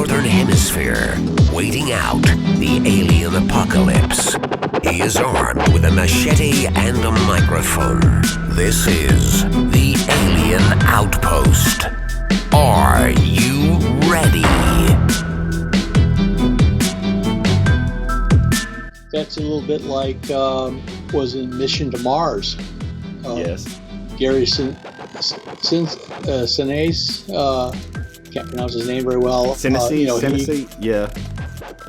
Northern Hemisphere, waiting out the alien apocalypse. He is armed with a machete and a microphone. This is the Alien Outpost. Are you ready? That's a little bit like was in Mission to Mars. Yes. Gary Sinise, can't pronounce his name very well. Sinise, yeah.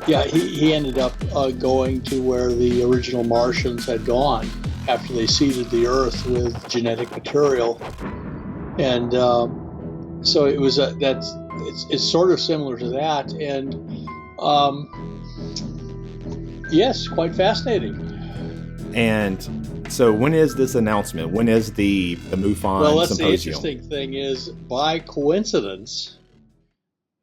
Yeah, he ended up going to where the original Martians had gone after they seeded the Earth with genetic material, and so it was it's sort of similar to that, and yes, quite fascinating. And so, when is this announcement? When is the MUFON symposium? The interesting thing is, by coincidence,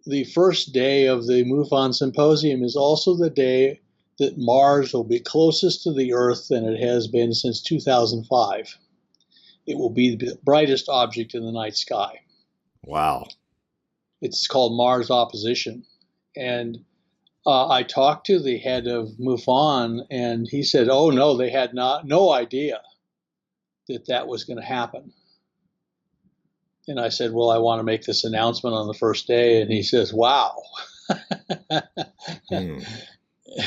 the first day of the MUFON symposium is also the day that Mars will be closest to the Earth than it has been since 2005. It will be the brightest object in the night sky. Wow. It's called Mars opposition. And I talked to the head of MUFON, and he said, oh, no, they had no idea that was going to happen. And I said, well, I want to make this announcement on the first day. And he says, wow.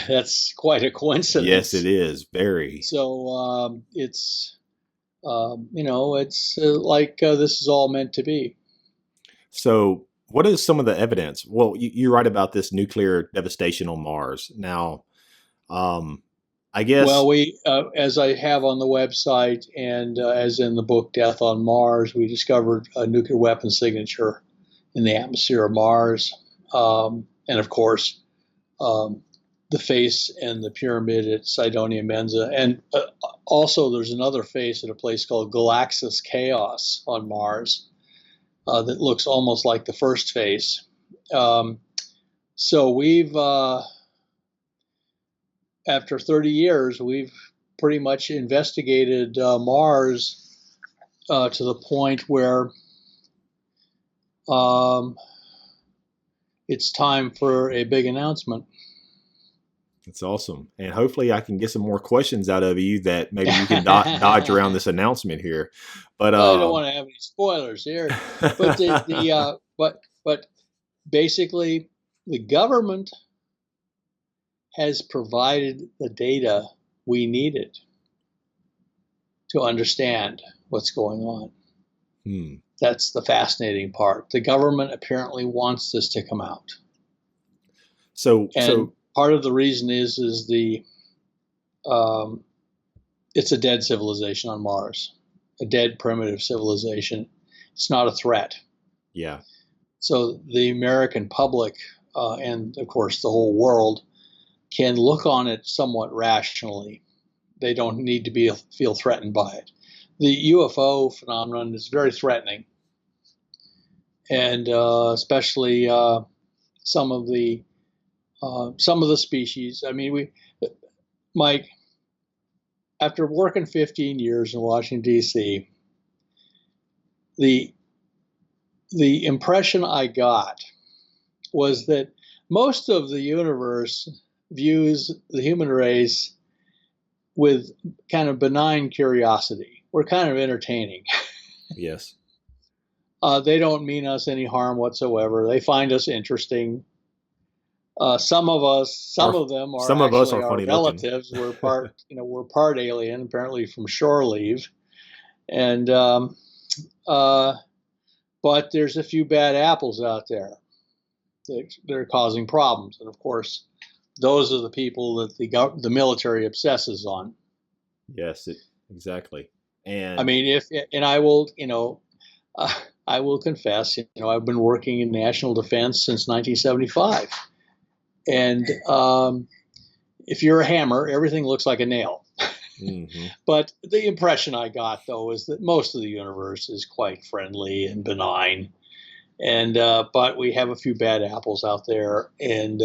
That's quite a coincidence. Yes, it is. Very. So it's, it's like this is all meant to be. So what is some of the evidence? Well, you write about this nuclear devastation on Mars. Now, I guess. Well, we, as I have on the website and as in the book Death on Mars, we discovered a nuclear weapon signature in the atmosphere of Mars. And of course, the face and the pyramid at Cydonia Mensa. And also there's another face at a place called Galaxis Chaos on Mars that looks almost like the first face. So we've, after 30 years, we've pretty much investigated Mars to the point where it's time for a big announcement. That's awesome. And hopefully I can get some more questions out of you that maybe you can dodge around this announcement here. But I don't want to have any spoilers here. But but basically the government has provided the data we needed to understand what's going on. That's the fascinating part. The government apparently wants this to come out. So part of the reason is it's a dead civilization on Mars, a dead primitive civilization. It's not a threat. Yeah. So the American public and of course the whole world can look on it somewhat rationally. They don't need to feel threatened by it. The UFO phenomenon is very threatening, and especially some of the species. I mean, Mike, after working 15 years in Washington, D.C., the impression I got was that most of the universe views the human race with kind of benign curiosity. We're kind of entertaining. Yes. They don't mean us any harm whatsoever. They find us interesting. Some of them are funny relatives. We're part alien, apparently from shore leave, and but there's a few bad apples out there. They're causing problems, and of course, those are the people that the military obsesses on. Yes, exactly. And I mean, I will confess, I've been working in national defense since 1975. And if you're a hammer, everything looks like a nail. Mm-hmm. But the impression I got, though, is that most of the universe is quite friendly and benign. And but we have a few bad apples out there, and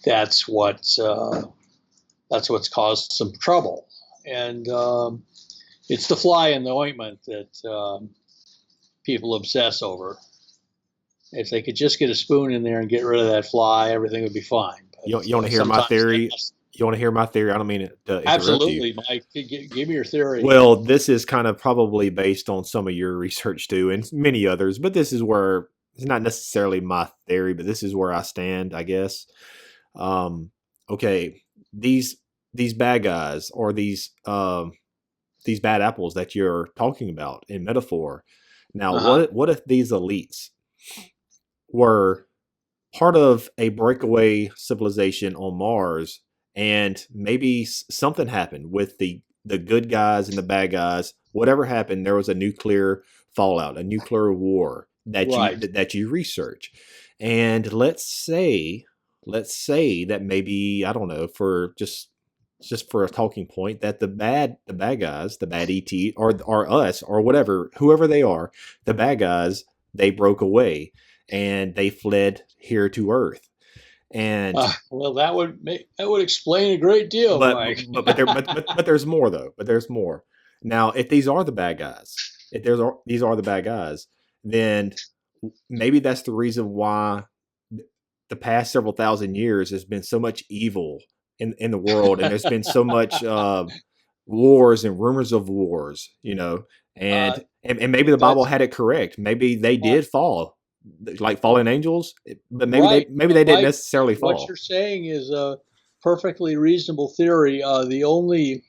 that's what's caused some trouble. And it's the fly in the ointment that people obsess over. If they could just get a spoon in there and get rid of that fly, everything would be fine. But You want to hear my sometimes theory? You want to hear my theory? I don't mean to interrupt you. absolutely, Mike. Give me your theory. Well, this is kind of probably based on some of your research too, and many others. But this is where it's not necessarily my theory, but this is where I stand, I guess. Okay, these bad guys or these bad apples that you're talking about in metaphor. Now, what if these elites were part of a breakaway civilization on Mars, and maybe something happened with the good guys and the bad guys? Whatever happened, there was a nuclear fallout, a nuclear war that you research, and let's say that maybe, I don't know, for just for a talking point, that the bad guys, the bad ET or us or whatever, whoever they are, the bad guys, they broke away and they fled here to Earth. And well, that would explain a great deal, Mike. but there's more though. But there's more. Now, if these are the bad guys, these are the bad guys, then maybe that's the reason why the past several thousand years has been so much evil in the world, and there's been so much wars and rumors of wars, and maybe the Bible had it correct. Maybe they did fall, like fallen angels, but maybe they didn't necessarily fall. What you're saying is a perfectly reasonable theory. The only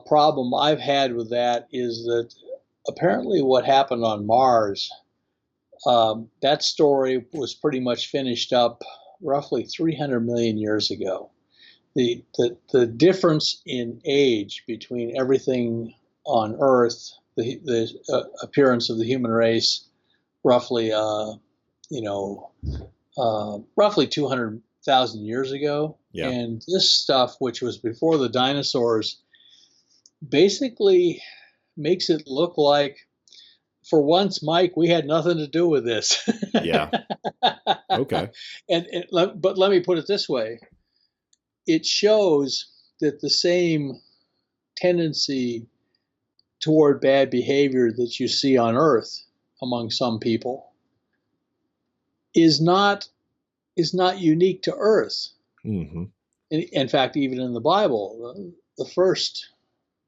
problem I've had with that is that apparently what happened on Mars, that story was pretty much finished up roughly 300 million years ago. The difference in age between everything on Earth, the appearance of the human race, roughly roughly 200,000 years ago, and this stuff, which was before the dinosaurs, basically makes it look like, for once, Mike, we had nothing to do with this. Yeah. Okay. But let me put it this way. It shows that the same tendency toward bad behavior that you see on Earth among some people is not unique to Earth. Mm-hmm. In fact, even in the Bible, the first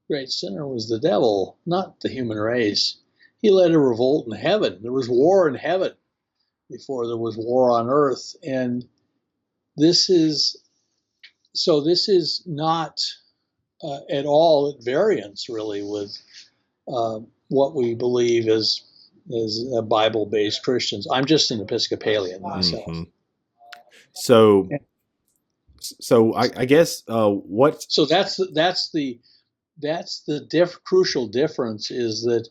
great sinner was the devil, not the human race. He led a revolt in heaven. There was war in heaven before there was war on Earth. And this is not at all at variance, really, with what we believe as Bible-based Christians. I'm just an Episcopalian myself. Mm-hmm. So I guess what? So that's the crucial difference, is that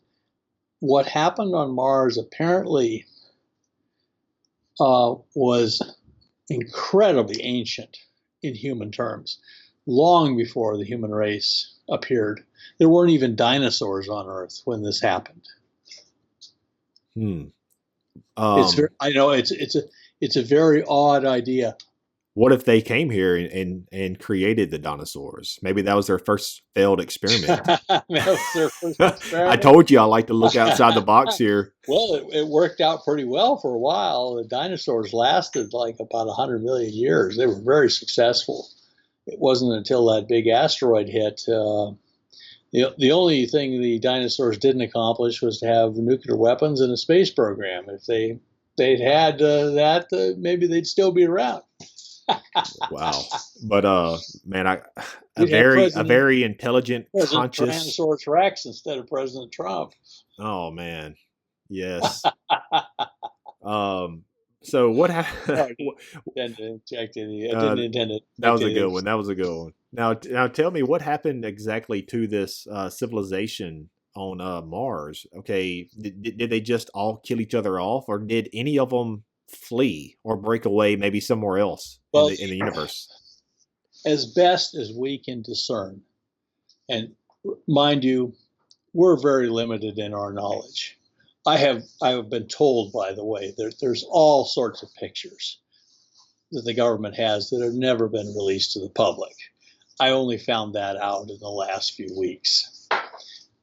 what happened on Mars apparently was incredibly ancient in human terms, long before the human race appeared. There weren't even dinosaurs on Earth when this happened. I know it's a very odd idea. What if they came here and created the dinosaurs? Maybe that was their first failed experiment. That was their first experiment. I told you I like to look outside the box here. Well, it worked out pretty well for a while. The dinosaurs lasted like about 100 million years. They were very successful. It wasn't until that big asteroid hit. The only thing the dinosaurs didn't accomplish was to have nuclear weapons and a space program. If they'd had that, maybe they'd still be around. Wow. But man, a very intelligent, President conscious Tyrannosaurus Rex instead of President Trump. Oh man. Yes. So what happened? I didn't intend it. That was a good one. That was a good one. Now tell me, what happened exactly to this civilization on Mars? Okay, did they just all kill each other off, or did any of them flee or break away maybe somewhere else in the universe? As best as we can discern, and mind you, we're very limited in our knowledge. I have been told, by the way, there's all sorts of pictures that the government has that have never been released to the public. I only found that out in the last few weeks.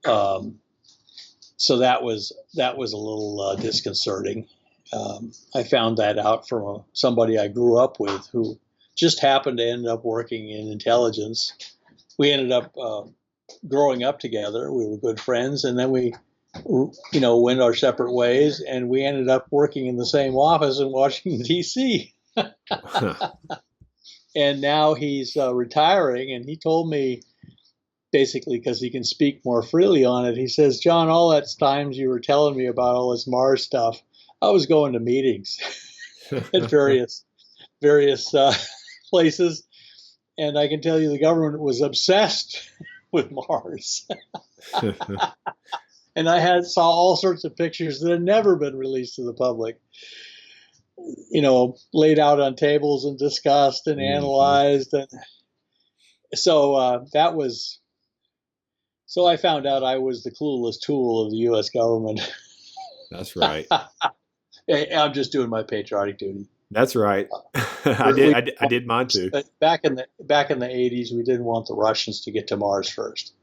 So that was a little disconcerting. I found that out from somebody I grew up with who just happened to end up working in intelligence. We ended up growing up together. We were good friends, and then we, went our separate ways, and we ended up working in the same office in Washington, D.C. And now he's retiring, and he told me, basically because he can speak more freely on it, he says, John, all that times you were telling me about all this Mars stuff, I was going to meetings at various places, and I can tell you the government was obsessed with Mars. And I saw all sorts of pictures that had never been released to the public, laid out on tables and discussed and analyzed. And so that was, so I found out I was the clueless tool of the U.S. government. That's right. I'm just doing my patriotic duty. That's right. I did mine too. Back in the 80s, we didn't want the Russians to get to Mars first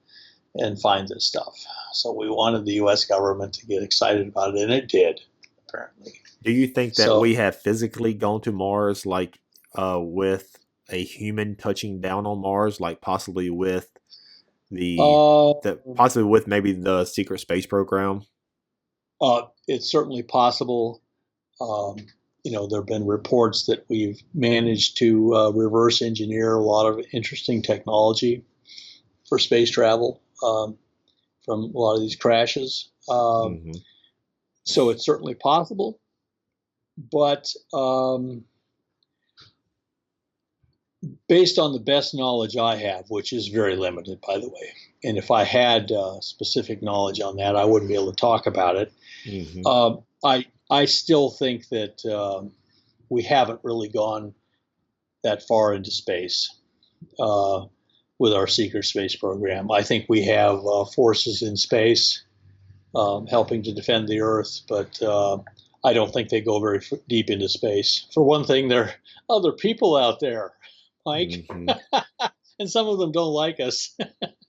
and find this stuff. So we wanted the U.S. government to get excited about it, and it did, apparently. Do you think that we have physically gone to Mars, like with a human touching down on Mars, like possibly with possibly with maybe the secret space program? It's certainly possible. There have been reports that we've managed to reverse engineer a lot of interesting technology for space travel from a lot of these crashes. So it's certainly possible. But based on the best knowledge I have, which is very limited, by the way, and if I had specific knowledge on that, I wouldn't be able to talk about it. I still think that we haven't really gone that far into space with our secret space program. I think we have forces in space helping to defend the Earth, but I don't think they go very deep into space. For one thing, there are other people out there, Mike, and some of them don't like us.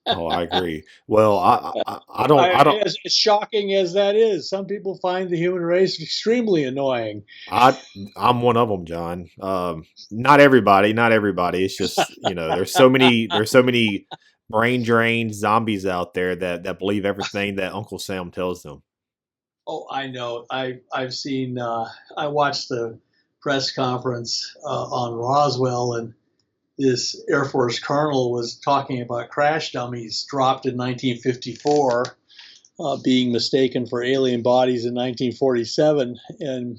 Oh, I agree. Well, I don't. As shocking as that is, some people find the human race extremely annoying. I'm one of them, John. Not everybody. It's just there's so many brain drained zombies out there that believe everything that Uncle Sam tells them. Oh, I know. I've seen. I watched the press conference on Roswell, and this Air Force colonel was talking about crash dummies dropped in 1954 being mistaken for alien bodies in 1947. And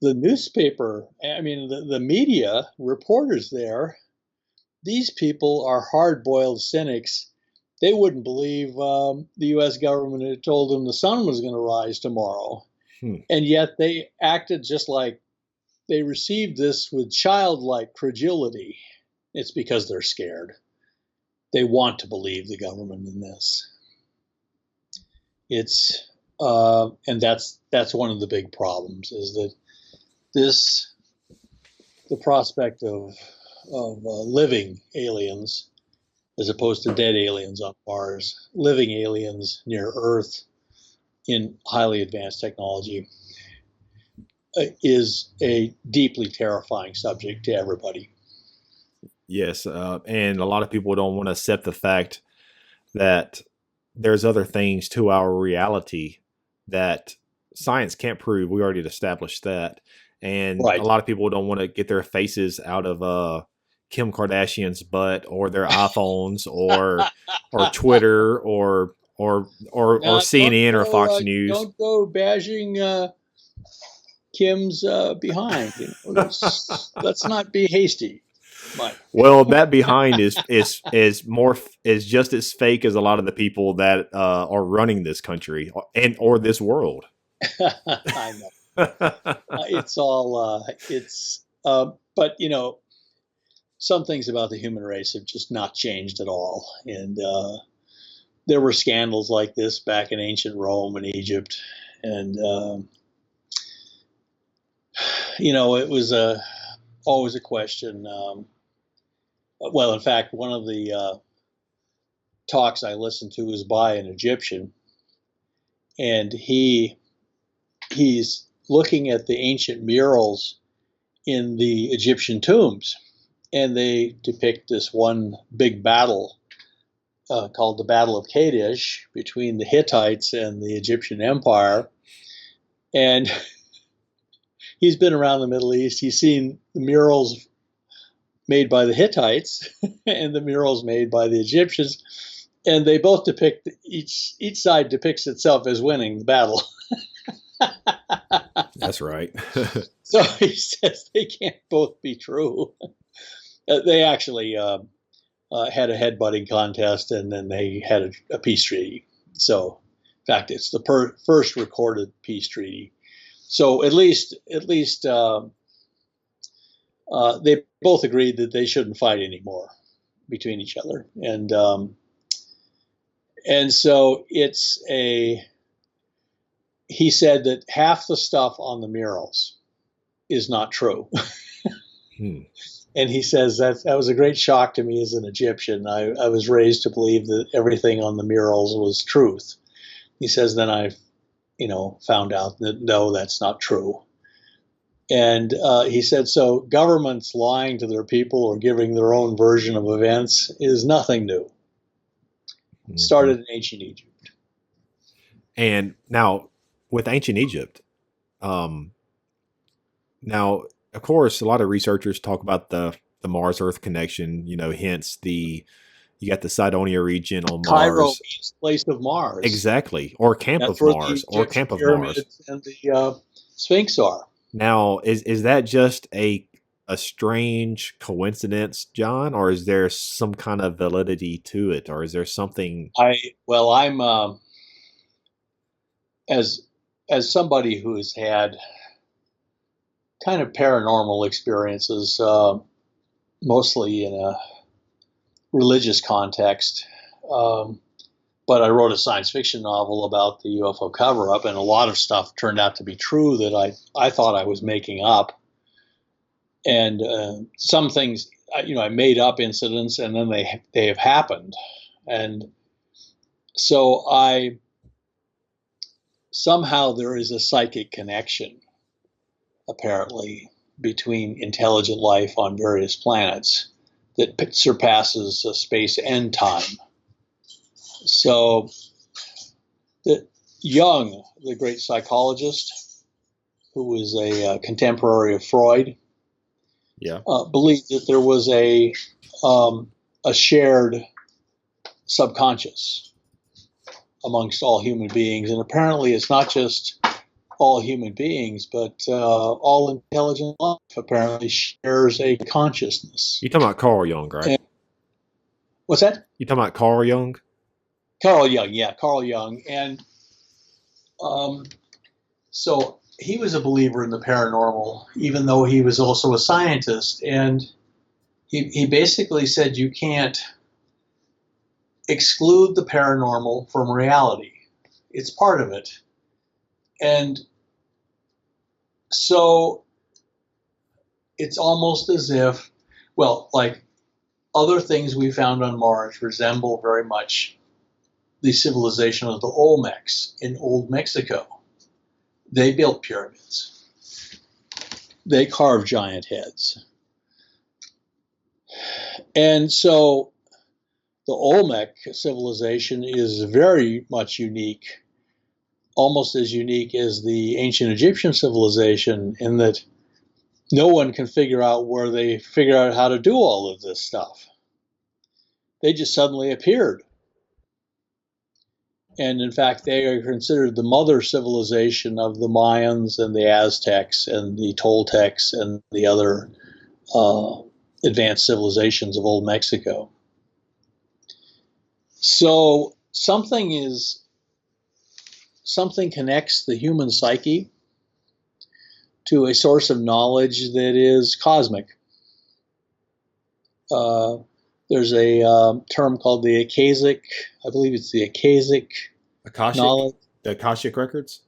the newspaper, the media reporters there, these people are hard-boiled cynics. They wouldn't believe the U.S. government had told them the sun was going to rise tomorrow. And yet they acted just like they received this with childlike credulity. It's because they're scared. They want to believe the government in this. It's and that's one of the big problems, is that the prospect of living aliens as opposed to dead aliens on Mars, living aliens near Earth in highly advanced technology, is a deeply terrifying subject to everybody. Yes, and a lot of people don't want to accept the fact that there's other things to our reality that science can't prove. We already established that. And a lot of people don't want to get their faces out of Kim Kardashian's butt, or their iPhones, or Twitter, or CNN or Fox News. Don't go bashing Kim's behind. Let's not be hasty, Mike. Well, that behind is just as fake as a lot of the people that are running this country or this world. I know. It's all but some things about the human race have just not changed at all. And there were scandals like this back in ancient Rome and Egypt, and it was always a question. Well, in fact, one of the talks I listened to was by an Egyptian, and he's looking at the ancient murals in the Egyptian tombs, and they depict this one big battle called the Battle of Kadesh between the Hittites and the Egyptian Empire. And he's been around the Middle East. He's seen the murals made by the Hittites and the murals made by the Egyptians, and they both depict, each side depicts itself as winning the battle. That's right. So he says they can't both be true. They actually had a headbutting contest, and then they had a peace treaty. So, in fact, it's the first recorded peace treaty. So at least they both agreed that they shouldn't fight anymore between each other, and so it's a. He said that half the stuff on the murals is not true. And he says that was a great shock to me as an Egyptian. I was raised to believe that everything on the murals was truth. He says then I, found out that no, that's not true. And he said, so governments lying to their people or giving their own version of events is nothing new. It started in ancient Egypt. And now with ancient Egypt, now, of course, a lot of researchers talk about the Mars-Earth connection, hence you got the Cydonia region on Cairo Mars. means place of Mars. Exactly. Or camp of Mars. Or camp of Mars. And the Sphinx are. Now, is that just a strange coincidence, John, or is there some kind of validity to it, or is there something? I'm as somebody who has had kind of paranormal experiences, mostly in a religious context. But I wrote a science fiction novel about the UFO cover-up, and a lot of stuff turned out to be true that I thought I was making up. And some things, I made up incidents, and then they have happened. And so somehow there is a psychic connection, apparently, between intelligent life on various planets that surpasses space and time. So Jung, the great psychologist, who was a contemporary of Freud, believed that there was a shared subconscious amongst all human beings, and apparently it's not just all human beings, but all intelligent life apparently shares a consciousness. You're talking about Carl Jung, right? What's that? You're talking about Carl Jung? Carl Jung, yeah, Carl Jung. And so he was a believer in the paranormal, even though he was also a scientist. And he basically said you can't exclude the paranormal from reality. It's part of it. And so it's almost as if, like other things we found on Mars resemble very much the civilization of the Olmecs in Old Mexico. They built pyramids. They carved giant heads. And so the Olmec civilization is very much unique, almost as unique as the ancient Egyptian civilization, in that no one can figure out where they figure out how to do all of this stuff. They just suddenly appeared. And in fact, they are considered the mother civilization of the Mayans and the Aztecs and the Toltecs and the other advanced civilizations of Old Mexico. So something connects the human psyche to a source of knowledge that is cosmic. There's a term called the Akashic, I believe it's the Akashic knowledge. The Akashic records?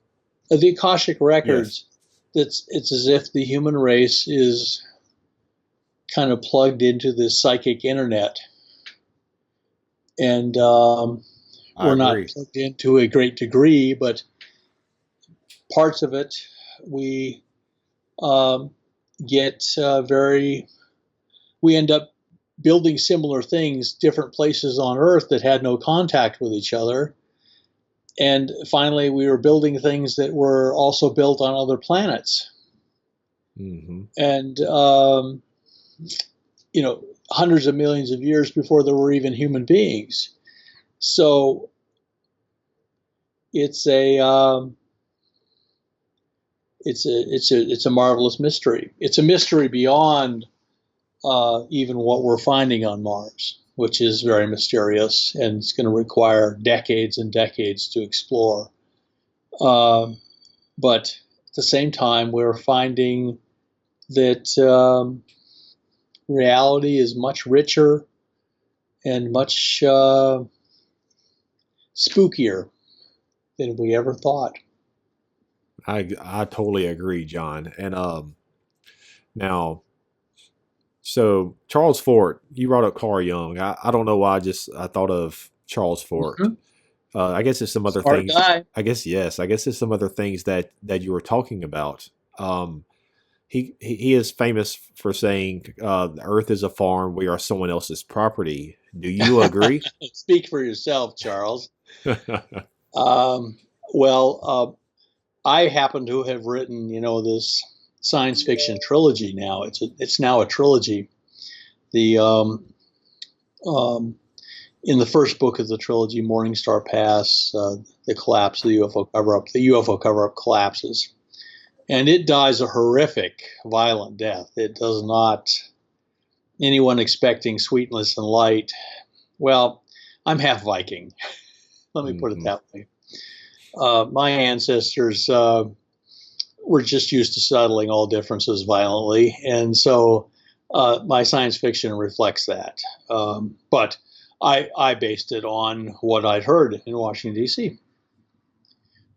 The Akashic records. Yes. It's as if the human race is kind of plugged into this psychic internet. And we're not plugged into a great degree, but parts of it we get we end up building similar things, different places on Earth that had no contact with each other. And finally, we were building things that were also built on other planets. Mm-hmm. And, hundreds of millions of years before there were even human beings. So it's a marvelous mystery. It's a mystery beyond even what we're finding on Mars, which is very mysterious, and it's going to require decades and decades to explore. But at the same time, we're finding that reality is much richer and much spookier than we ever thought. I totally agree, John. And now, so Charles Fort, you brought up Carl Jung. I don't know why I thought of Charles Fort. Mm-hmm. I guess there's some other Smart things. Guy. I guess there's some other things that you were talking about. He is famous for saying the Earth is a farm. We are someone else's property. Do you agree? Speak for yourself, Charles. I happen to have written, this science fiction trilogy now. It's now a trilogy. In the first book of the trilogy, Morningstar Pass, the collapse of the UFO cover-up. The UFO cover-up collapses, and it dies a horrific, violent death. It does not. Anyone expecting sweetness and light. Well, I'm half Viking. Let me put it that way. My ancestors were just used to settling all differences violently, and so my science fiction reflects that. But I based it on what I'd heard in Washington, D.C.,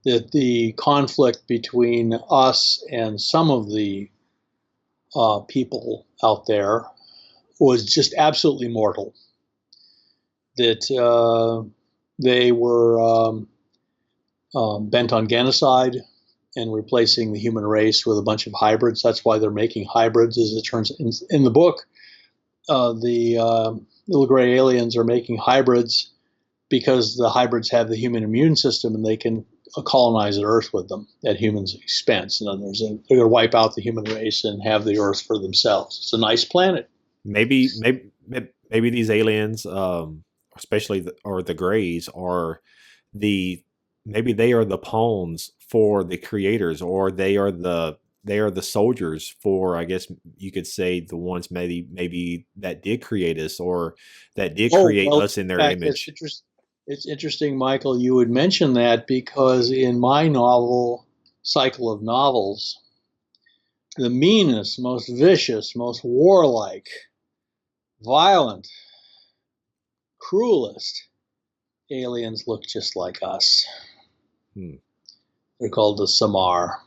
that the conflict between us and some of the people out there was just absolutely mortal, that they were bent on genocide and replacing the human race with a bunch of hybrids. That's why they're making hybrids, as it turns in the book. The little gray aliens are making hybrids because the hybrids have the human immune system and they can colonize the Earth with them at humans' expense. In other words, they're going to wipe out the human race and have the Earth for themselves. It's a nice planet. Maybe these aliens, especially the Greys, maybe they are the pawns for the creators, or they are the soldiers for, I guess you could say, the ones maybe that did create us, or that did create us in their image. It's interesting, Michael, you would mention that, because in my novel, cycle of novels, the meanest, most vicious, most warlike, violent, cruelest aliens look just like us. They're called the Samar.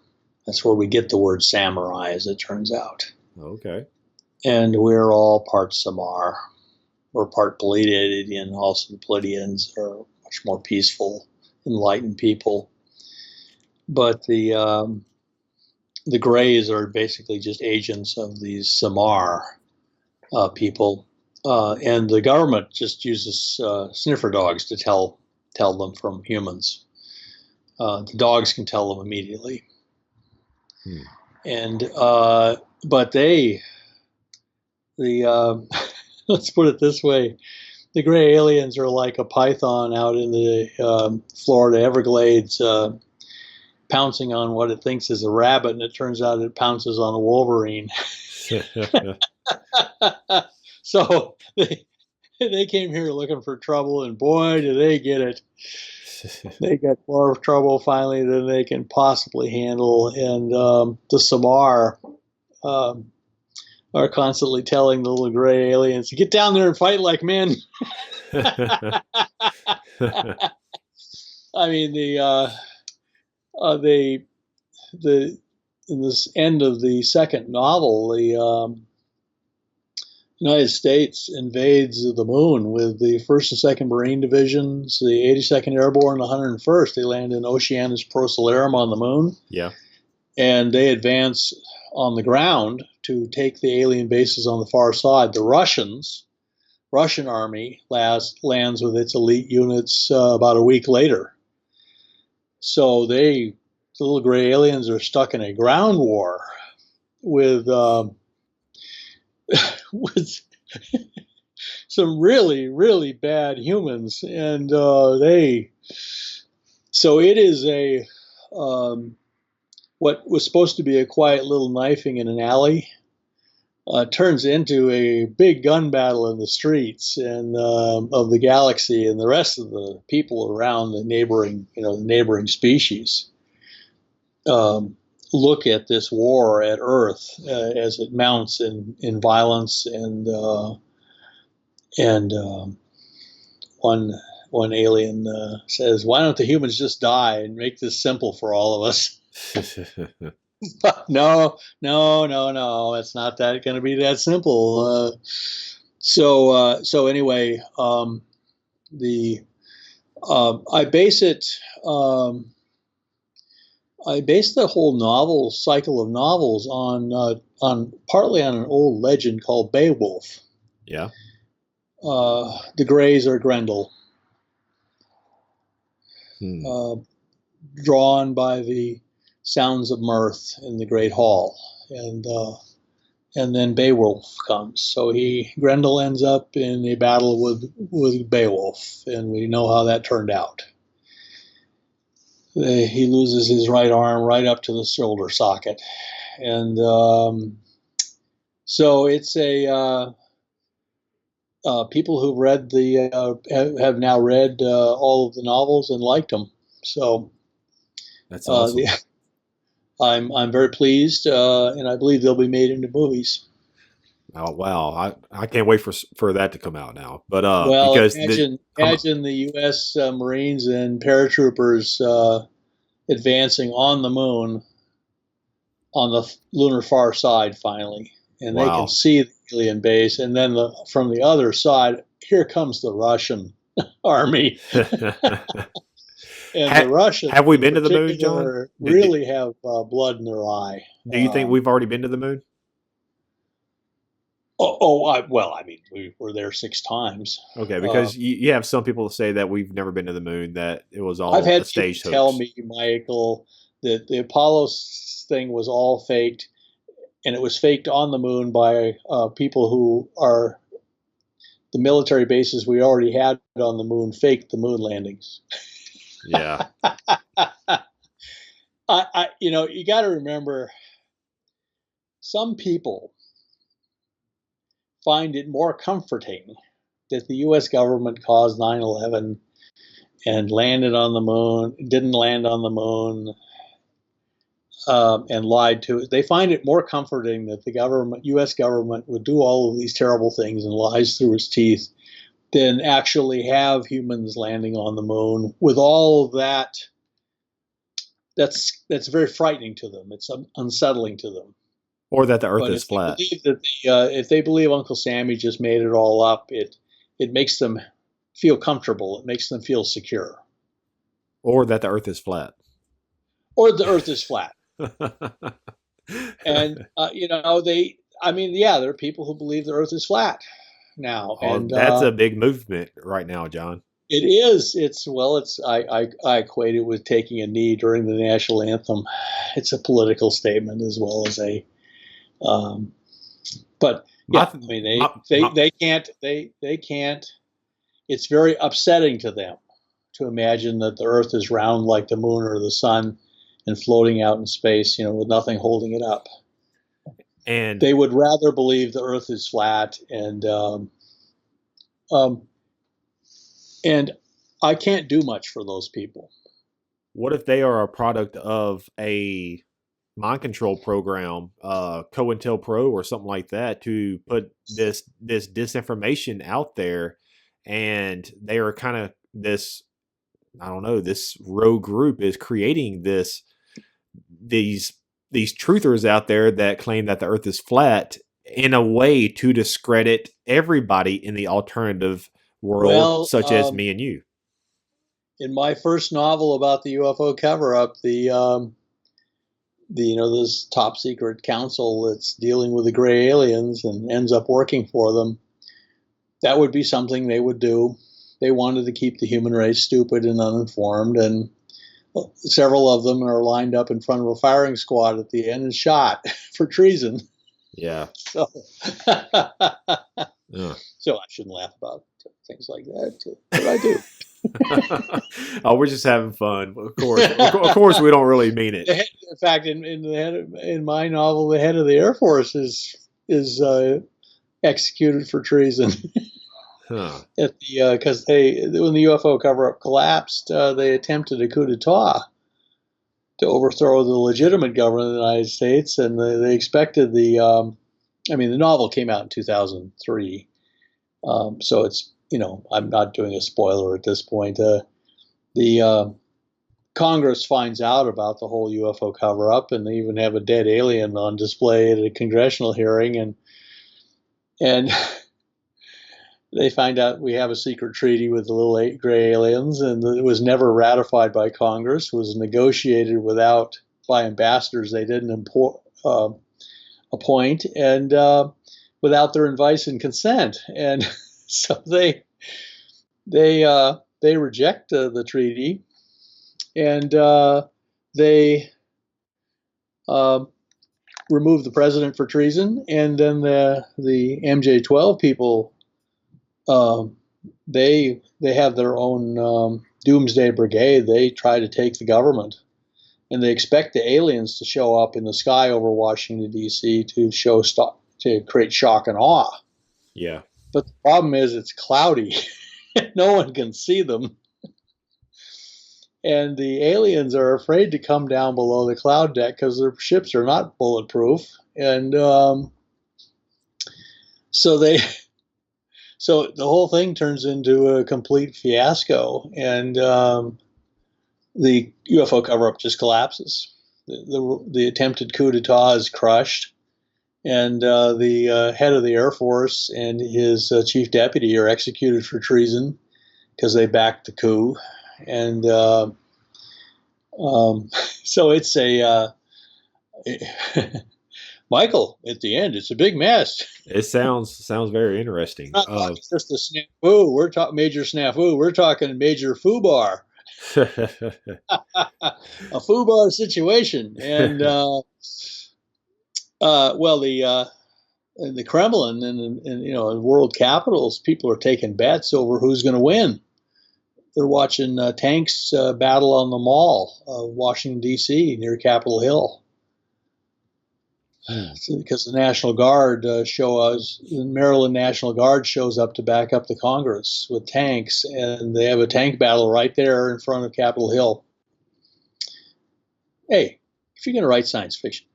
That's where we get the word samurai, as it turns out. Okay. And we're all part Samar. We're part Pleiadian. Also, the Pleiadians are much more peaceful, enlightened people. But the Greys are basically just agents of these Samar people. And the government just uses sniffer dogs to tell them from humans. The dogs can tell them immediately. And but let's put it this way: the gray aliens are like a python out in the Florida Everglades, pouncing on what it thinks is a rabbit, and it turns out it pounces on a wolverine. So they came here looking for trouble, and boy, do they get it. They got more trouble finally than they can possibly handle. And the Samar are constantly telling the little gray aliens to get down there and fight like men. I mean, in this end of the second novel, the United States invades the moon with the 1st and 2nd Marine Divisions, the 82nd Airborne, and the 101st. They land in Oceanus Procellarum on the moon. Yeah. and they advance on the ground to take the alien bases on the far side. The Russian army lands with its elite units about a week later. So the little gray aliens are stuck in a ground war with with some really, really bad humans, and so it is a what was supposed to be a quiet little knifing in an alley turns into a big gun battle in the streets and of the galaxy, and the rest of the people around the neighboring species look at this war at Earth as it mounts in violence, and one alien says, "Why don't the humans just die and make this simple for all of us?" No, it's not that going to be that simple. So anyway, the I base it. I base the whole cycle of novels on partly on an old legend called Beowulf. Yeah. The Greys are Grendel, drawn by the sounds of mirth in the great hall, and then Beowulf comes. So Grendel ends up in a battle with Beowulf, and we know how that turned out. He loses his right arm right up to the shoulder socket, and so it's a people who've read have now read all of the novels and liked them. So that's awesome. I'm very pleased, and I believe they'll be made into movies. Oh wow! I can't wait for that to come out now. But because imagine the U.S. Marines and paratroopers advancing on the moon, on the lunar far side finally, and they can see the alien base, and then from the other side, here comes the Russian army. And the Russians, have we been to the moon, John? Really have blood in their eye. Do you think we've already been to the moon? Well, I mean, we were there 6 times. Okay, because you have some people say that we've never been to the moon, that it was all I've had a stage people tell me, Michael, that the Apollo thing was all faked, and it was faked on the moon by people who are the military bases we already had on the moon faked the moon landings. Yeah. You got to remember, some people find it more comforting that the U.S. government caused 9/11 and landed on the moon, didn't land on the moon, and lied to it. They find it more comforting that the U.S. government would do all of these terrible things and lies through its teeth than actually have humans landing on the moon with all of that. That's very frightening to them. It's unsettling to them. Or that the Earth is flat. If they believe Uncle Sammy just made it all up, it makes them feel comfortable. It makes them feel secure. Or that the Earth is flat. Or the Earth is flat. And there are people who believe the Earth is flat now. And that's a big movement right now, John. It is. I equate it with taking a knee during the national anthem. It's a political statement as well as a. They can't. It's very upsetting to them to imagine that the Earth is round like the moon or the sun and floating out in space, with nothing holding it up. And they would rather believe the Earth is flat, and I can't do much for those people. What if they are a product of a mind control program, COINTELPRO or something like that, to put this disinformation out there, and they are kind of this rogue group is creating these truthers out there that claim that the Earth is flat in a way to discredit everybody in the alternative world, such as me and you. In my first novel about the UFO cover-up, the this top secret council that's dealing with the gray aliens and ends up working for them, that would be something they would do. They wanted to keep the human race stupid and uninformed, and several of them are lined up in front of a firing squad at the end and shot for treason. Yeah. So, Yeah. so I shouldn't laugh about things like that, but I do. Oh, we're just having fun. Of course, we don't really mean it. In fact, in my novel, the head of the Air Force is executed for treason. Huh. Because when the UFO cover-up collapsed, they attempted a coup d'état to overthrow the legitimate government of the United States, and they expected the novel came out in 2003, so it's, I'm not doing a spoiler at this point. The Congress finds out about the whole UFO cover-up, and they even have a dead alien on display at a congressional hearing, and they find out we have a secret treaty with the little gray aliens, and it was never ratified by Congress. It was negotiated by ambassadors they didn't appoint, and without their advice and consent. And so they reject the treaty, and they remove the president for treason, and then the MJ-12 people. They have their own doomsday brigade. They try to take the government, and they expect the aliens to show up in the sky over Washington D.C. to create shock and awe. Yeah. But the problem is it's cloudy. No one can see them, and the aliens are afraid to come down below the cloud deck because their ships are not bulletproof, and So the whole thing turns into a complete fiasco, and the UFO cover-up just collapses. The attempted coup d'etat is crushed, and the head of the Air Force and his chief deputy are executed for treason because they backed the coup. And so it's a Michael, at the end, it's a big mess. It sounds very interesting. Not just a snafu. We're talking major snafu. We're talking major foobar. A foobar situation. And in the Kremlin and in world capitals, people are taking bets over who's going to win. They're watching tanks battle on the Mall of Washington D.C. near Capitol Hill. Because the National Guard the Maryland National Guard shows up to back up the Congress with tanks, and they have a tank battle right there in front of Capitol Hill. Hey, if you're going to write science fiction,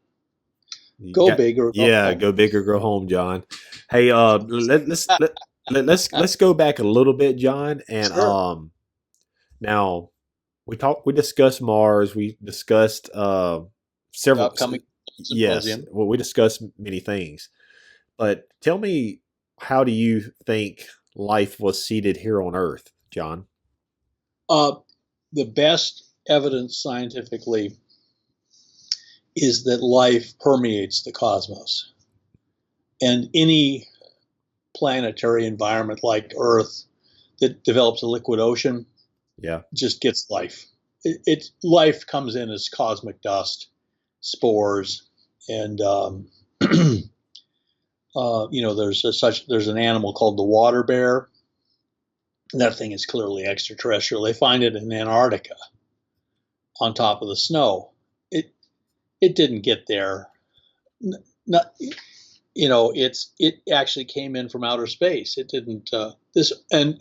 go big or go home. Go big or go home, John. Hey, let's go back a little bit, John, and Sure. Now we discussed Mars, we discussed several Upcoming. Yes, well, we discussed many things, but tell me, how do you think life was seeded here on Earth, John? The best evidence scientifically is that life permeates the cosmos, and any planetary environment like Earth that develops a liquid ocean, just gets life. Life comes in as cosmic dust, spores, and there's an animal called the water bear. That thing is clearly extraterrestrial. They find it in Antarctica on top of the snow. It didn't get there. It actually came in from outer space. It didn't. And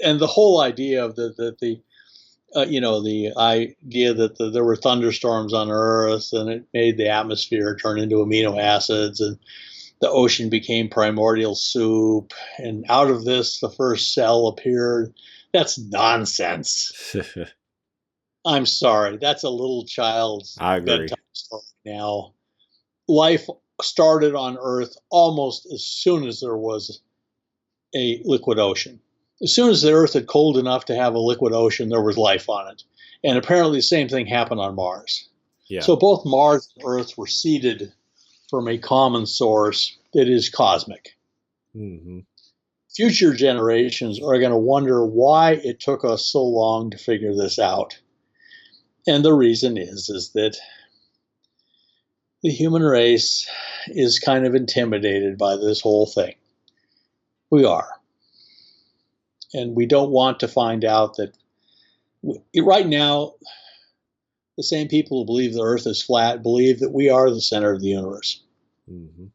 the whole idea of the idea that there were thunderstorms on Earth, and it made the atmosphere turn into amino acids, and the ocean became primordial soup, and out of this the first cell appeared. That's nonsense. I'm sorry. That's a little child's bedtime story now. Life started on Earth almost as soon as there was a liquid ocean. As soon as the Earth had cooled enough to have a liquid ocean, there was life on it. And apparently the same thing happened on Mars. Yeah. So both Mars and Earth were seeded from a common source that is cosmic. Mm-hmm. Future generations are going to wonder why it took us so long to figure this out. And the reason is that the human race is kind of intimidated by this whole thing. We are. And we don't want to find out that right now, the same people who believe the earth is flat believe that we are the center of the universe. Mm-hmm.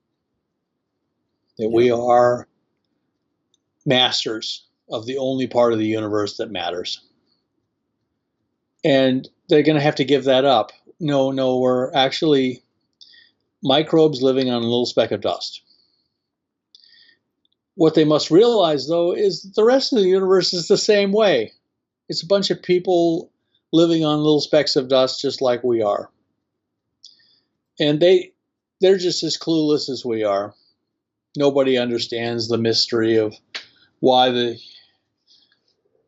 That we are masters of the only part of the universe that matters. And they're going to have to give that up. No, we're actually microbes living on a little speck of dust. What they must realize, though, is that the rest of the universe is the same way. It's a bunch of people living on little specks of dust just like we are. And they're just as clueless as we are. Nobody understands the mystery of why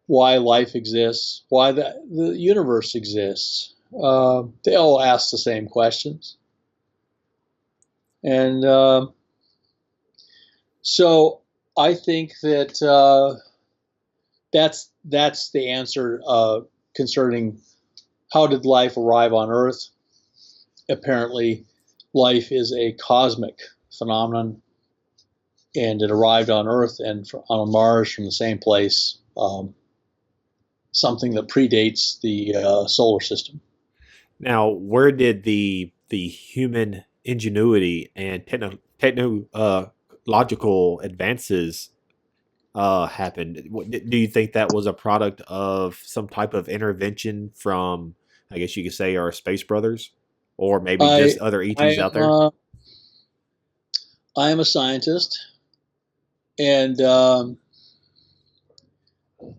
life exists, why the universe exists. They all ask the same questions. And so I think that that's the answer concerning how did life arrive on Earth. Apparently, life is a cosmic phenomenon, and it arrived on Earth and on Mars from the same place, something that predates the solar system. Now, where did the human ingenuity and technological advances happen? Do you think that was a product of some type of intervention from, I guess you could say, our space brothers, or maybe just other ETs out there? I am a scientist, and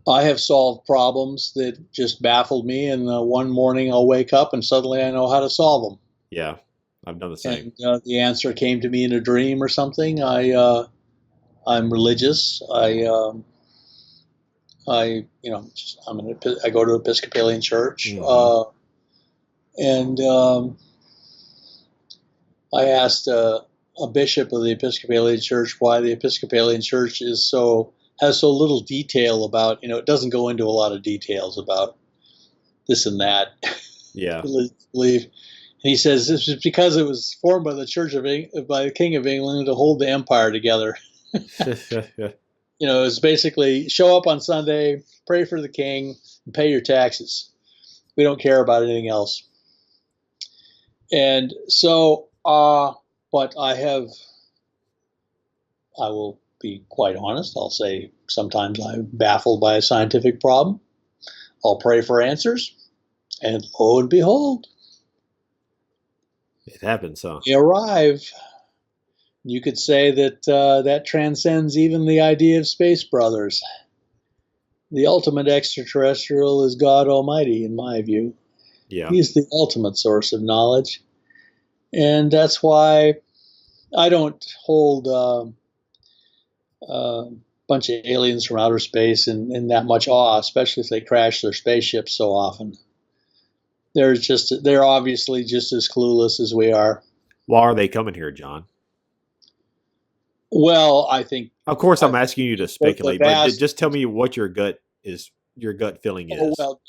I have solved problems that just baffled me, and one morning I'll wake up and suddenly I know how to solve them. Yeah, I've done the same. And the answer came to me in a dream or something. I'm religious. I go to Episcopalian church, and I asked a bishop of the Episcopalian church why the Episcopalian church has so little detail about, it doesn't go into a lot of details about this and that. Yeah. Belief. And he says this is because it was formed by by the King of England to hold the empire together. It's basically show up on Sunday, pray for the king, and pay your taxes. We don't care about anything else. And so, but I will be quite honest. I'll say sometimes I'm baffled by a scientific problem. I'll pray for answers, and lo and behold, it happens, huh? They arrive. You could say that that transcends even the idea of space brothers. The ultimate extraterrestrial is God Almighty, in my view. Yeah. He's the ultimate source of knowledge. And that's why I don't hold a bunch of aliens from outer space in that much awe, especially if they crash their spaceships so often. They're obviously just as clueless as we are. Why are they coming here, John? Well, I think. Of course, I'm asking you to speculate, but just tell me what your gut feeling is. Well,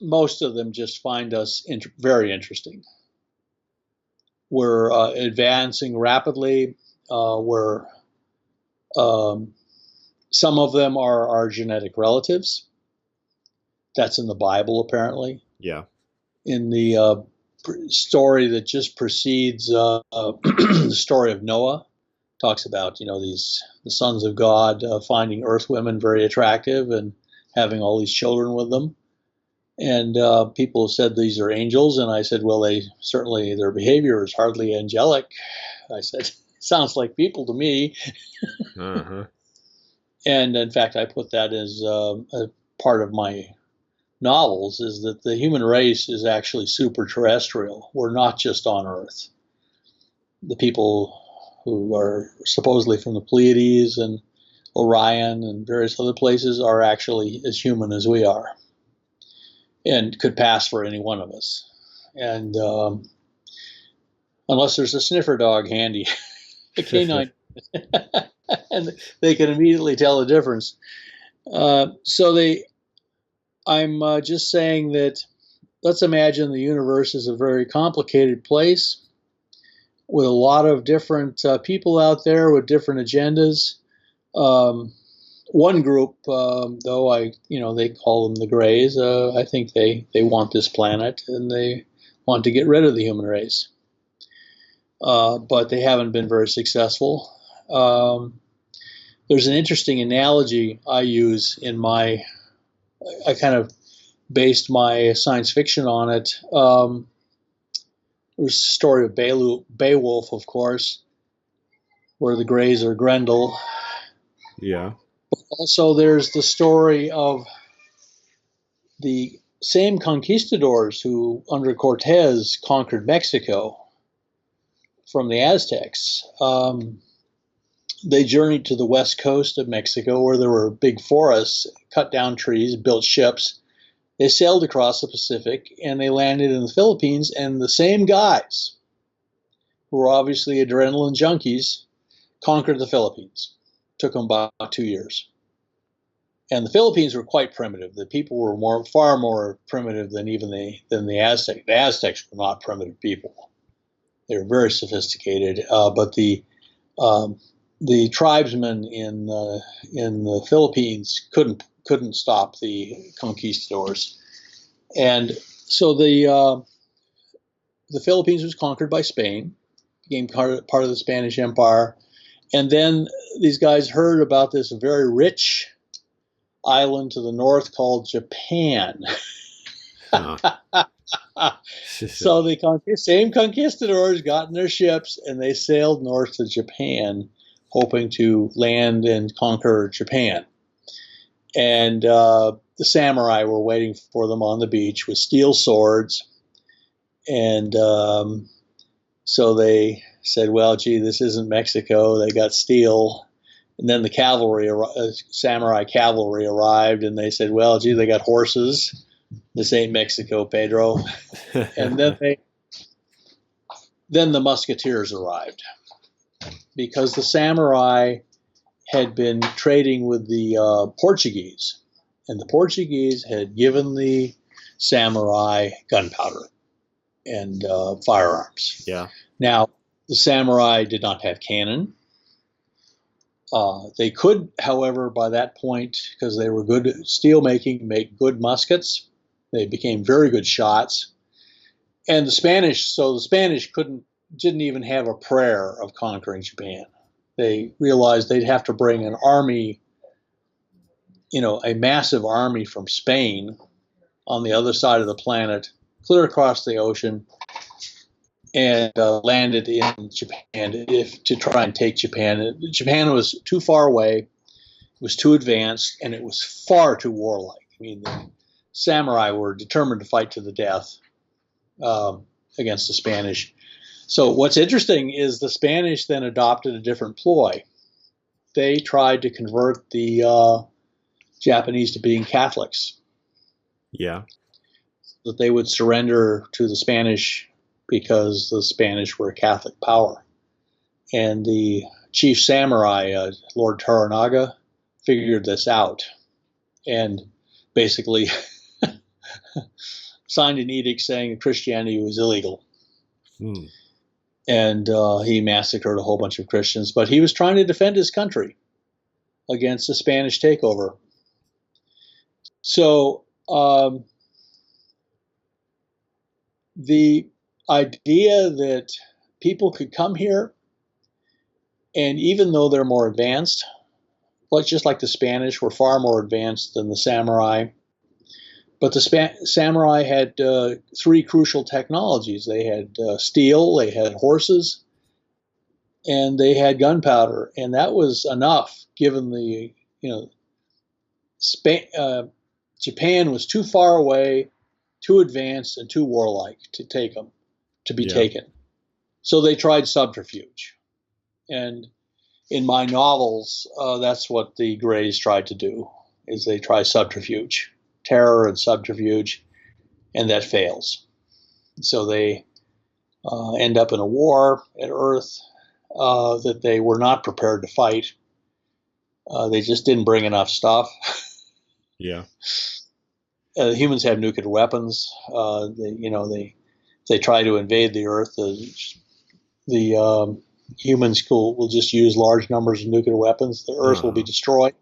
most of them just find us very interesting. We're advancing rapidly. Some of them are our genetic relatives. That's in the Bible, apparently. Yeah. In the story that just precedes the story of Noah, talks about the sons of God finding earth women very attractive and having all these children with them. And people said these are angels, and I said, well, their behavior is hardly angelic. I said, sounds like people to me. Uh-huh. And in fact, I put that as a part of my novels, is that the human race is actually super terrestrial. We're not just on Earth. The people who are supposedly from the Pleiades and Orion and various other places are actually as human as we are and could pass for any one of us. and unless there's a sniffer dog handy, a canine, and they can immediately tell the difference. I'm just saying that let's imagine the universe is a very complicated place with a lot of different people out there with different agendas. One group, though, they call them the Greys. I think they want this planet and they want to get rid of the human race, but they haven't been very successful. There's an interesting analogy I use I kind of based my science fiction on it. There's a story of Beowulf, of course, where the Greys are Grendel. Yeah. Also, there's the story of the same conquistadors who, under Cortez, conquered Mexico from the Aztecs. They journeyed to the west coast of Mexico where there were big forests, cut down trees, built ships. They sailed across the Pacific and they landed in the Philippines, and the same guys, who were obviously adrenaline junkies, conquered the Philippines. Took them about 2 years. And the Philippines were quite primitive. The people were far more primitive than the Aztecs. The Aztecs were not primitive people. They were very sophisticated, but the tribesmen in the Philippines couldn't stop the conquistadors, and so the Philippines was conquered by Spain, became part of the Spanish Empire, and then these guys heard about this very rich island to the north called Japan. So the same conquistadors got in their ships and they sailed north to Japan, hoping to land and conquer Japan. And the samurai were waiting for them on the beach with steel swords. And so they said, well, gee, this isn't Mexico. They got steel. And then the samurai cavalry arrived, and they said, well, gee, they got horses. This ain't Mexico, Pedro. And then the musketeers arrived, because the samurai had been trading with the Portuguese, and the Portuguese had given the samurai gunpowder and firearms. Yeah. Now, the samurai did not have cannon. They could, however, by that point, because they were good at steel making, make good muskets. They became very good shots. And the Spanish didn't even have a prayer of conquering Japan. They realized they'd have to bring an army, a massive army from Spain on the other side of the planet, clear across the ocean, and landed in Japan to try and take Japan. Japan was too far away, it was too advanced, and it was far too warlike. I mean, the samurai were determined to fight to the death against the Spanish. So what's interesting is the Spanish then adopted a different ploy. They tried to convert the Japanese to being Catholics. Yeah. That they would surrender to the Spanish because the Spanish were a Catholic power. And the chief samurai, Lord Toranaga, figured this out and basically signed an edict saying that Christianity was illegal. And he massacred a whole bunch of Christians, but he was trying to defend his country against the Spanish takeover. So the idea that people could come here, and even though they're more advanced, just like the Spanish were far more advanced than the samurai, but the samurai had three crucial technologies. They had steel, they had horses, and they had gunpowder, and that was enough. Given the Japan was too far away, too advanced, and too warlike to be taken. So they tried subterfuge, and in my novels, that's what the Greys tried to do: is they try subterfuge. Terror and subterfuge, and that fails. So they end up in a war at Earth that they were not prepared to fight. They just didn't bring enough stuff. Yeah. Humans have nuclear weapons. They try to invade the Earth. The humans will just use large numbers of nuclear weapons. The Earth will be destroyed,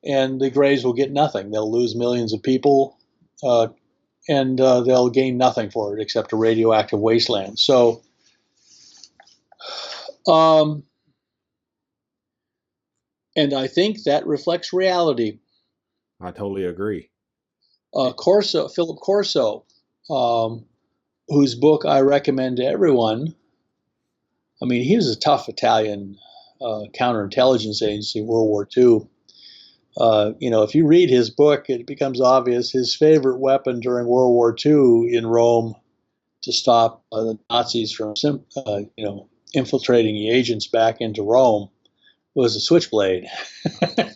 and the Greys will get nothing. They'll lose millions of people, and they'll gain nothing for it except a radioactive wasteland. So, and I think that reflects reality. I totally agree. Philip Corso, whose book I recommend to everyone. I mean, he was a tough Italian counterintelligence agency in World War II. If you read his book, it becomes obvious his favorite weapon during World War II in Rome to stop the Nazis from, infiltrating the agents back into Rome was a switchblade.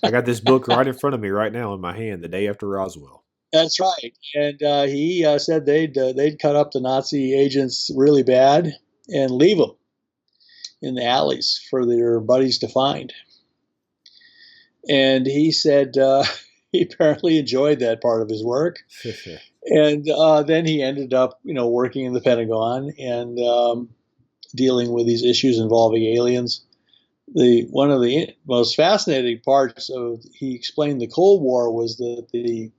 I got this book right in front of me right now in my hand, The Day After Roswell. That's right, and he said they'd cut up the Nazi agents really bad and leave them in the alleys for their buddies to find. And he said he apparently enjoyed that part of his work. And then he ended up, working in the Pentagon and dealing with these issues involving aliens. One of the most fascinating parts of he explained the Cold War was that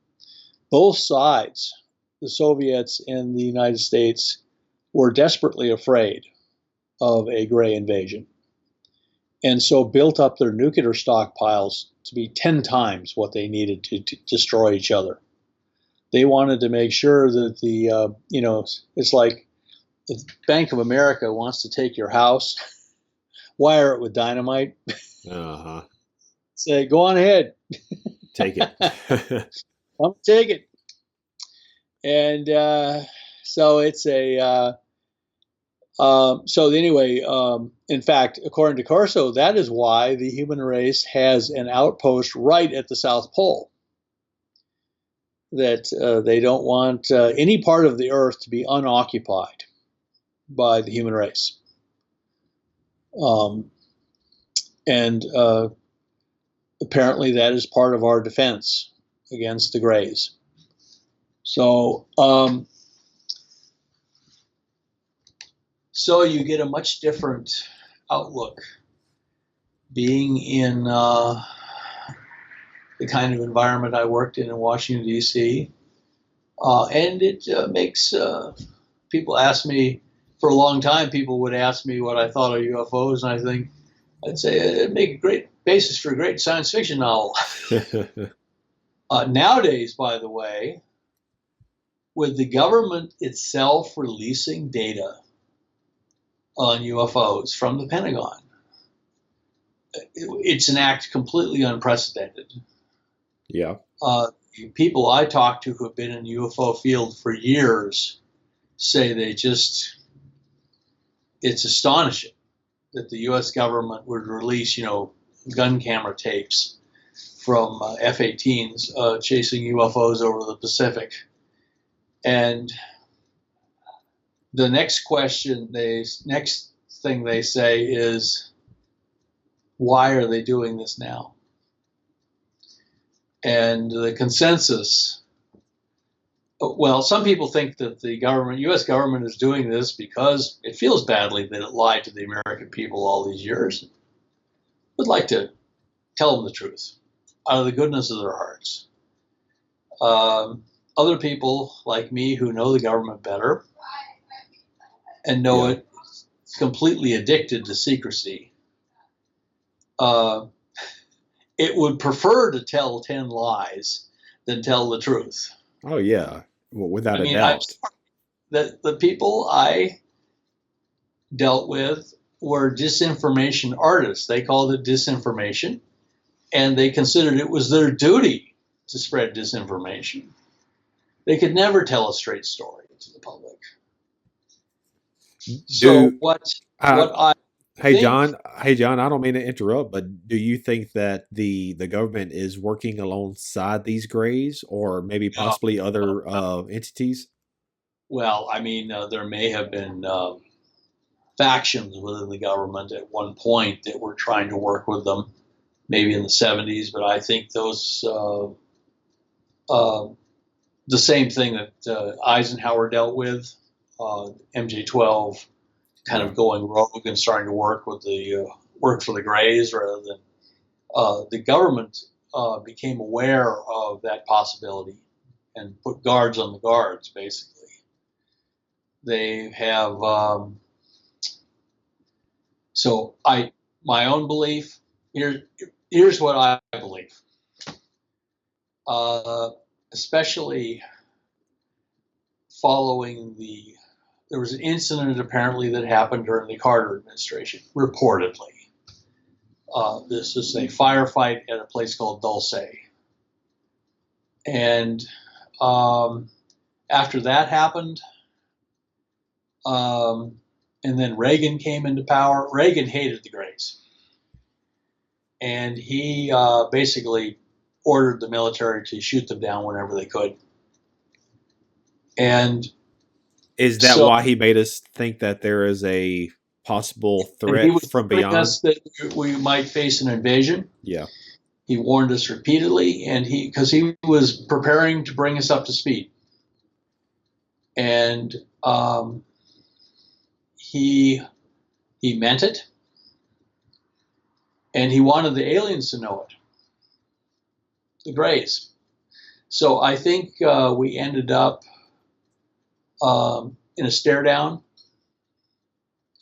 both sides, the Soviets and the United States, were desperately afraid of a gray invasion, and so built up their nuclear stockpiles to be 10 times what they needed to destroy each other. They wanted to make sure that it's like if Bank of America wants to take your house, wire it with dynamite. Say, go on ahead. Take it. Come take it. And so it's a... in fact, according to Corso, that is why the human race has an outpost right at the South Pole. That they don't want any part of the Earth to be unoccupied by the human race. And apparently that is part of our defense against the Greys. So you get a much different outlook being in the kind of environment I worked in Washington, D.C. And it makes people ask me, for a long time, people would ask me what I thought of UFOs, and I'd say it'd make a great basis for a great science fiction novel. Nowadays, by the way, with the government itself releasing data on UFOs from the Pentagon, it's an act completely unprecedented. Yeah. People I talk to who have been in the UFO field for years say it's astonishing that the U.S. government would release, gun camera tapes from F-18s chasing UFOs over the Pacific. And the next thing they say is, why are they doing this now? And the consensus, well, some people think that the U.S. government is doing this because it feels badly that it lied to the American people all these years. Would like to tell them the truth out of the goodness of their hearts. Other people like me who know the government better and know it completely addicted to secrecy, it would prefer to tell 10 lies than tell the truth. Oh, yeah. Well, without a doubt. The people I dealt with were disinformation artists. They called it disinformation, and they considered it was their duty to spread disinformation. They could never tell a straight story to the public. Hey, John, I don't mean to interrupt, but do you think that the government is working alongside these Greys or maybe possibly other entities? Well, I mean, there may have been factions within the government at one point that were trying to work with them, maybe in the 70s, but I think those, the same thing that Eisenhower dealt with, MJ-12 kind of going rogue and starting to work with work for the Greys rather than the government became aware of that possibility and put guards on the guards. Basically, they have. So my own belief here's what I believe, especially following there was an incident apparently that happened during the Carter administration, reportedly. This is a firefight at a place called Dulce. And after that happened, and then Reagan came into power. Reagan hated the Greys. And he basically ordered the military to shoot them down whenever they could. And is that why he made us think that there is a possible threat from beyond? Us that we might face an invasion. Yeah. He warned us repeatedly, and because he was preparing to bring us up to speed. And he meant it. And he wanted the aliens to know it, the Greys. So I think we ended up in a stare down,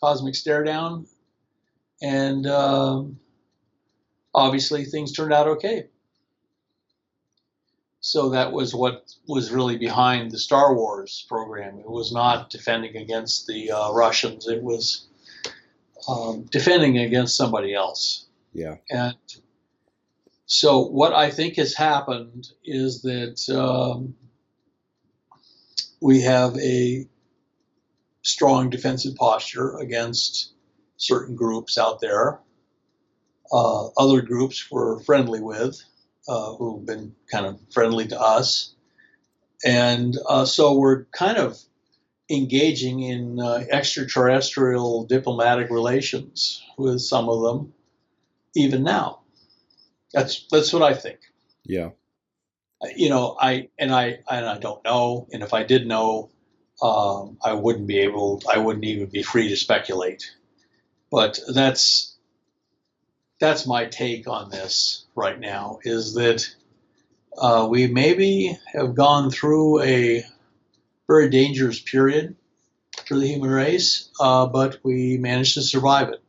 cosmic stare down, and obviously things turned out okay. So that was what was really behind the Star Wars program. It was not defending against the Russians. It was defending against somebody else. Yeah. And so what I think has happened is that we have a strong defensive posture against certain groups out there. Other groups we're friendly with, who've been kind of friendly to us. And so we're kind of engaging in extraterrestrial diplomatic relations with some of them, even now. That's what I think. Yeah. You know, I don't know, and if I did know, I wouldn't even be free to speculate. But that's my take on this right now, is that we maybe have gone through a very dangerous period for the human race, but we managed to survive it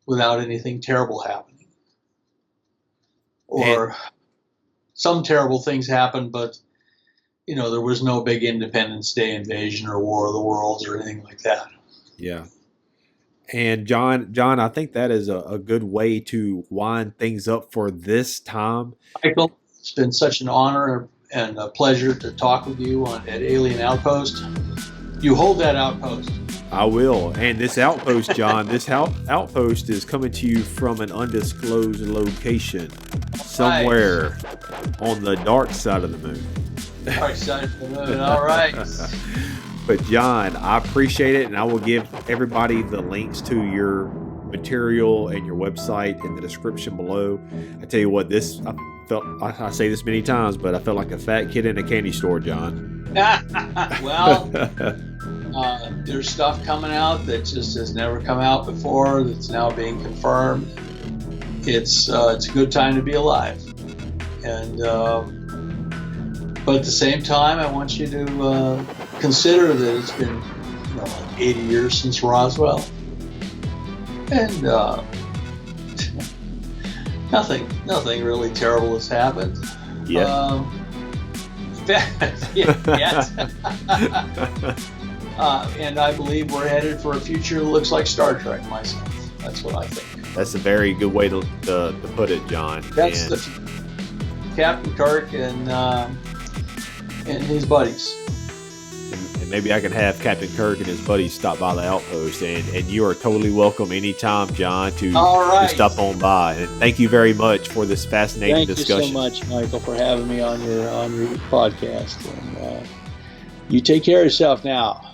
without anything terrible happening. Or some terrible things happened, but you know, there was no big Independence Day invasion or War of the Worlds or anything like that. Yeah. And John, I think that is a good way to wind things up for this time. Michael, it's been such an honor and a pleasure to talk with you at Alien Outpost. You hold that outpost. I will. And this outpost, John, this outpost is coming to you from an undisclosed location somewhere on the dark side of the moon. Dark side of the moon, all right. But John, I appreciate it, and I will give everybody the links to your material and your website in the description below. I tell you what, I say this many times, but I felt like a fat kid in a candy store, John. Well, there's stuff coming out that just has never come out before, that's now being confirmed. It's a good time to be alive. And but at the same time, I want you to consider that it's been like 80 years since Roswell, and nothing really terrible has happened. Yeah. Yes. And I believe we're headed for a future that looks like Star Trek myself. That's what I think. That's a very good way to put it, John. That's Captain Kirk and his buddies. And maybe I can have Captain Kirk and his buddies stop by the outpost, and you are totally welcome anytime, John, to stop on by. And thank you very much for this fascinating discussion. Thank you so much, Michael, for having me on your podcast. You take care of yourself now.